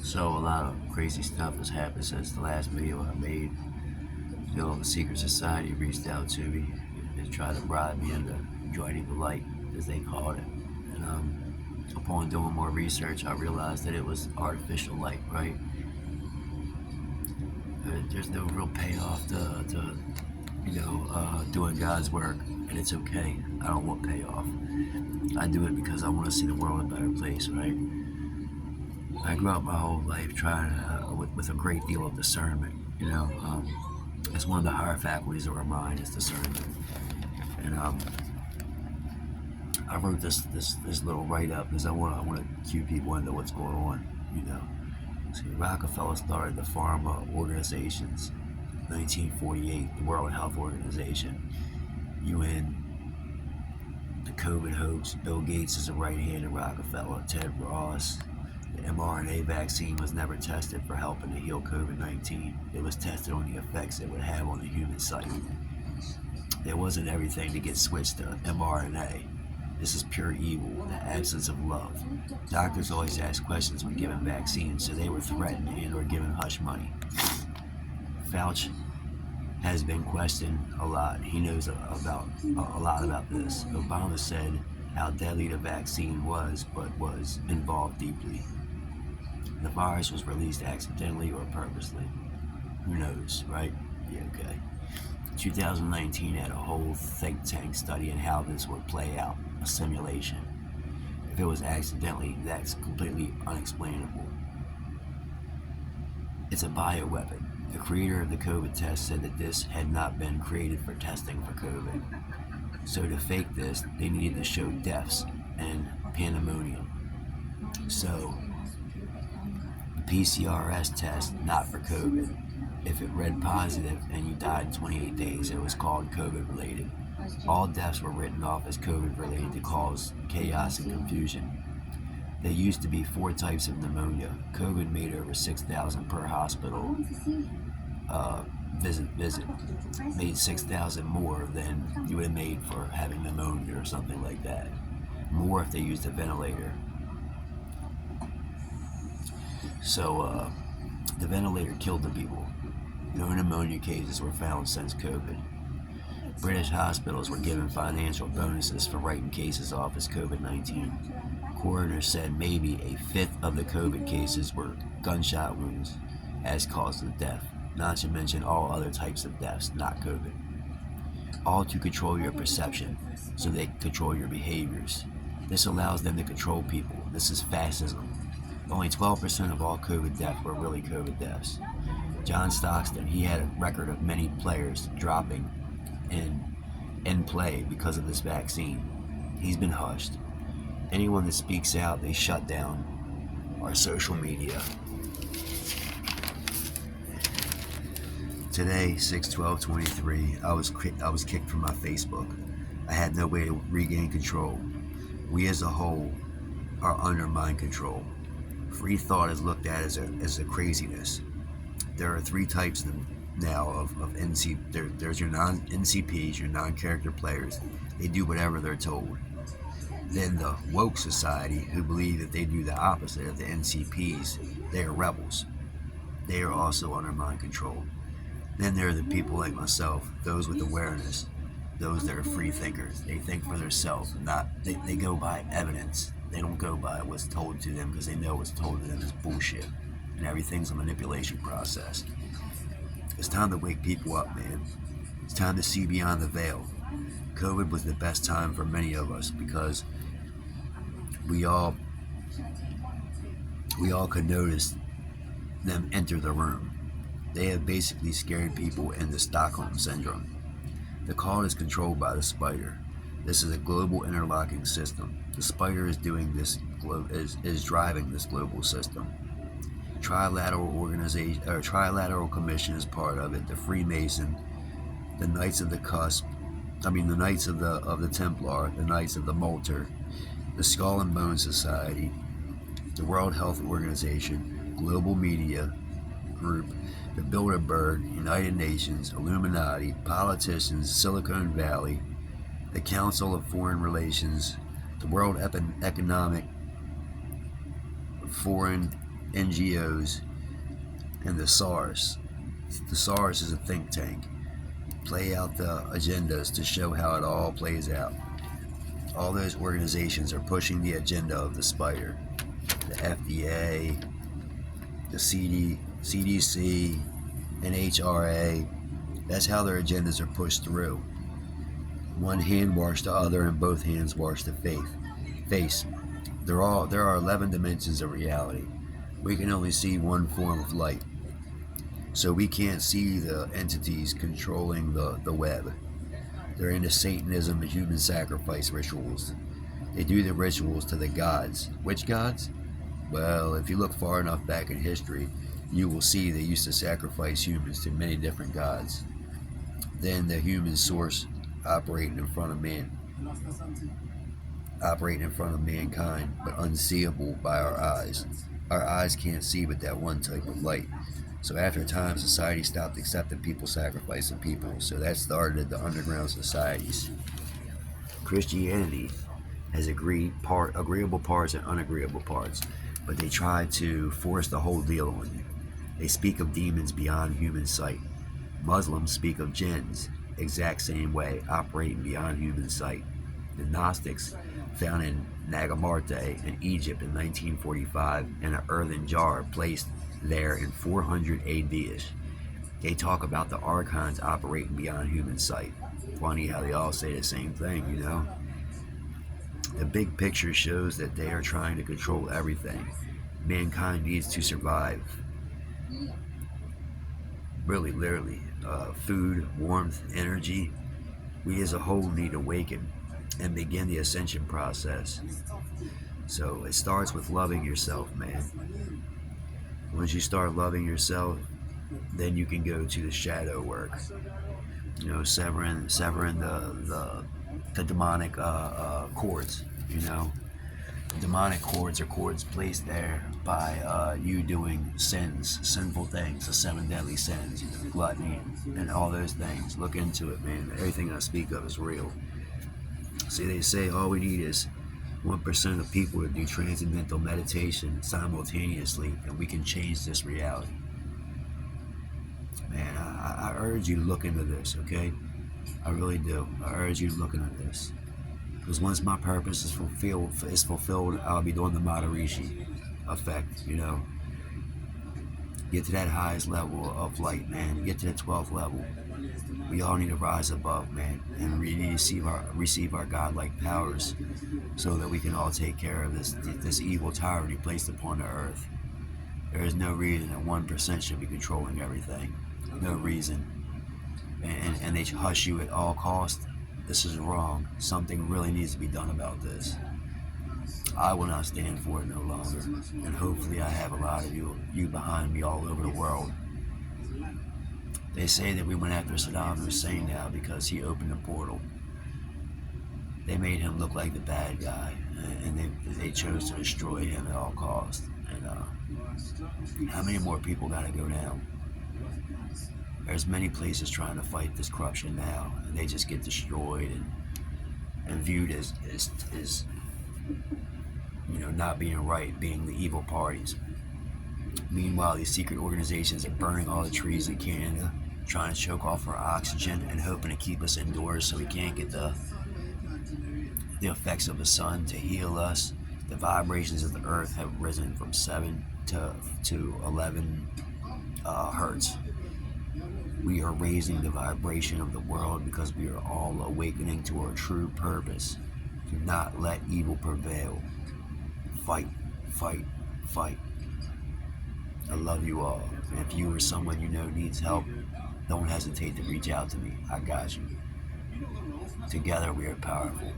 So a lot of crazy stuff has happened since the last video I made. The secret society reached out to me and tried to bribe me into joining the light, as they called it. And upon doing more research, I realized that it was artificial light, right? There's no real payoff to doing God's work, and it's okay. I don't want payoff. I do it because I want to see the world a better place, right? I grew up my whole life trying with a great deal of discernment. It's one of the higher faculties of our mind is discernment. And I wrote this little write up because I want to cue people into what's going on. See, Rockefeller started the pharma organizations, 1948, the World Health Organization, UN, the COVID hoax. Bill Gates is a right hand of Rockefeller. Ted Ross. The mRNA vaccine was never tested for helping to heal COVID-19. It was tested on the effects it would have on the human psyche. It wasn't everything to get switched to mRNA. This is pure evil, the absence of love. Doctors always ask questions when given vaccines, so they were threatened and or given hush money. Fauci has been questioned a lot. He knows a lot about this. Obama said how deadly the vaccine was, but was involved deeply. The virus was released accidentally or purposely. Who knows, right? Yeah, okay. 2019 had a whole think tank studying how this would play out, a simulation. If it was accidentally, that's completely unexplainable. It's a bioweapon. The creator of the COVID test said that this had not been created for testing for COVID. So to fake this, they needed to show deaths and pandemonium. So the PCRS test, not for COVID. If it read positive and you died in 28 days, it was called COVID related. All deaths were written off as COVID related to cause chaos and confusion. There used to be 4 types of pneumonia. COVID made over 6,000 per hospital visit. Made 6,000 more than you would have made for having pneumonia or something like that. More if they used a ventilator. So the ventilator killed the people. No pneumonia cases were found since COVID. British hospitals were given financial bonuses for writing cases off as COVID-19. Coroner said maybe a fifth of the COVID cases were gunshot wounds as cause of death, not to mention all other types of deaths, not COVID. All to control your perception, so they control your behaviors. This allows them to control people. This is fascism. Only 12% of all COVID deaths were really COVID deaths. John Stockton, he had a record of many players dropping in play because of this vaccine. He's been hushed. Anyone that speaks out, they shut down our social media. Today, 6/12/23, I was kicked from my Facebook. I had no way to regain control. We as a whole are under mind control. Free thought is looked at as a craziness. There are 3 types now of NC. There's your non-NCPs, your non-character players. They do whatever they're told. Then the woke society, who believe that they do the opposite of the NCPs, they are rebels. They are also under mind control. Then there are the people like myself, those with awareness, those that are free thinkers. They think for themselves, they go by evidence. They don't go by what's told to them because they know what's told to them is bullshit. And everything's a manipulation process. It's time to wake people up, man. It's time to see beyond the veil. COVID was the best time for many of us because we all could notice them enter the room. They have basically scared people into Stockholm Syndrome. The call is controlled by the spider. This is a global interlocking system. The spider is doing this, is driving this global system. Trilateral organization, or Trilateral Commission is part of it. The Freemason, the Knights of the Cusp, the Knights of the Templar, the Knights of the Malter, the Skull and Bone Society, the World Health Organization, Global Media Group, the Bilderberg, United Nations, Illuminati, politicians, Silicon Valley, the Council of Foreign Relations, the World Economic Foreign NGOs, and the SARS. The SARS is a think tank. Play out the agendas to show how it all plays out. All those organizations are pushing the agenda of the spider. The FDA, the CDC, NHRA. That's how their agendas are pushed through. One hand wash the other, and both hands wash the face. There are 11 dimensions of reality. We can only see one form of light. So we can't see the entities controlling the web. They're into Satanism and human sacrifice rituals. They do the rituals to the gods. Which gods? Well, if you look far enough back in history, you will see they used to sacrifice humans to many different gods. Then the human source operating in front of mankind, but unseeable by our eyes. Our eyes can't see but that one type of light. So after a time, society stopped accepting people sacrificing people. So that started the underground societies. Christianity has agreeable parts and unagreeable parts, but they try to force the whole deal on you. They speak of demons beyond human sight. Muslims speak of jinns, exact same way, operating beyond human sight. The Gnostics, found in Nagamarte in Egypt in 1945 in an earthen jar placed there in 400 AD-ish. They talk about the archons operating beyond human sight. Funny how they all say the same thing, you know? The big picture shows that they are trying to control everything. Mankind needs to survive. Really, literally. Food, warmth, energy. We as a whole need to awaken and begin the ascension process. So it starts with loving yourself, man. Once you start loving yourself, then you can go to the shadow work. You know, severing the demonic cords. You know, demonic cords are cords placed there by you doing sinful things, the 7 deadly sins, you know, gluttony, and all those things. Look into it, man. Everything I speak of is real. See, they say all we need is 1% of people to do transcendental meditation simultaneously, and we can change this reality. Man, I urge you to look into this, okay? I really do. I urge you to look into this. Because once my purpose is fulfilled, I'll be doing the Maharishi effect, you know. Get to that highest level of light, man. Get to the 12th level. We all need to rise above, man, and we need to receive our godlike powers so that we can all take care of this evil tyranny placed upon the earth. There is no reason that 1% should be controlling everything. No reason. And they hush you at all costs. This is wrong. Something really needs to be done about this. I will not stand for it no longer. And hopefully I have a lot of you behind me all over the world. They say that we went after Saddam Hussein now because he opened the portal. They made him look like the bad guy, and they chose to destroy him at all costs. And how many more people got to go down? There's many places trying to fight this corruption now, and they just get destroyed and viewed as you know, not being right, being the evil parties. Meanwhile, these secret organizations are burning all the trees in Canada, trying to choke off our oxygen and hoping to keep us indoors so we can't get the effects of the sun to heal us. The vibrations of the earth have risen from 7 to 11 hertz. We are raising the vibration of the world because we are all awakening to our true purpose. Do not let evil prevail. Fight, fight, fight. I love you all. And if you or someone you know needs help, don't hesitate to reach out to me. I got you. Together we are powerful.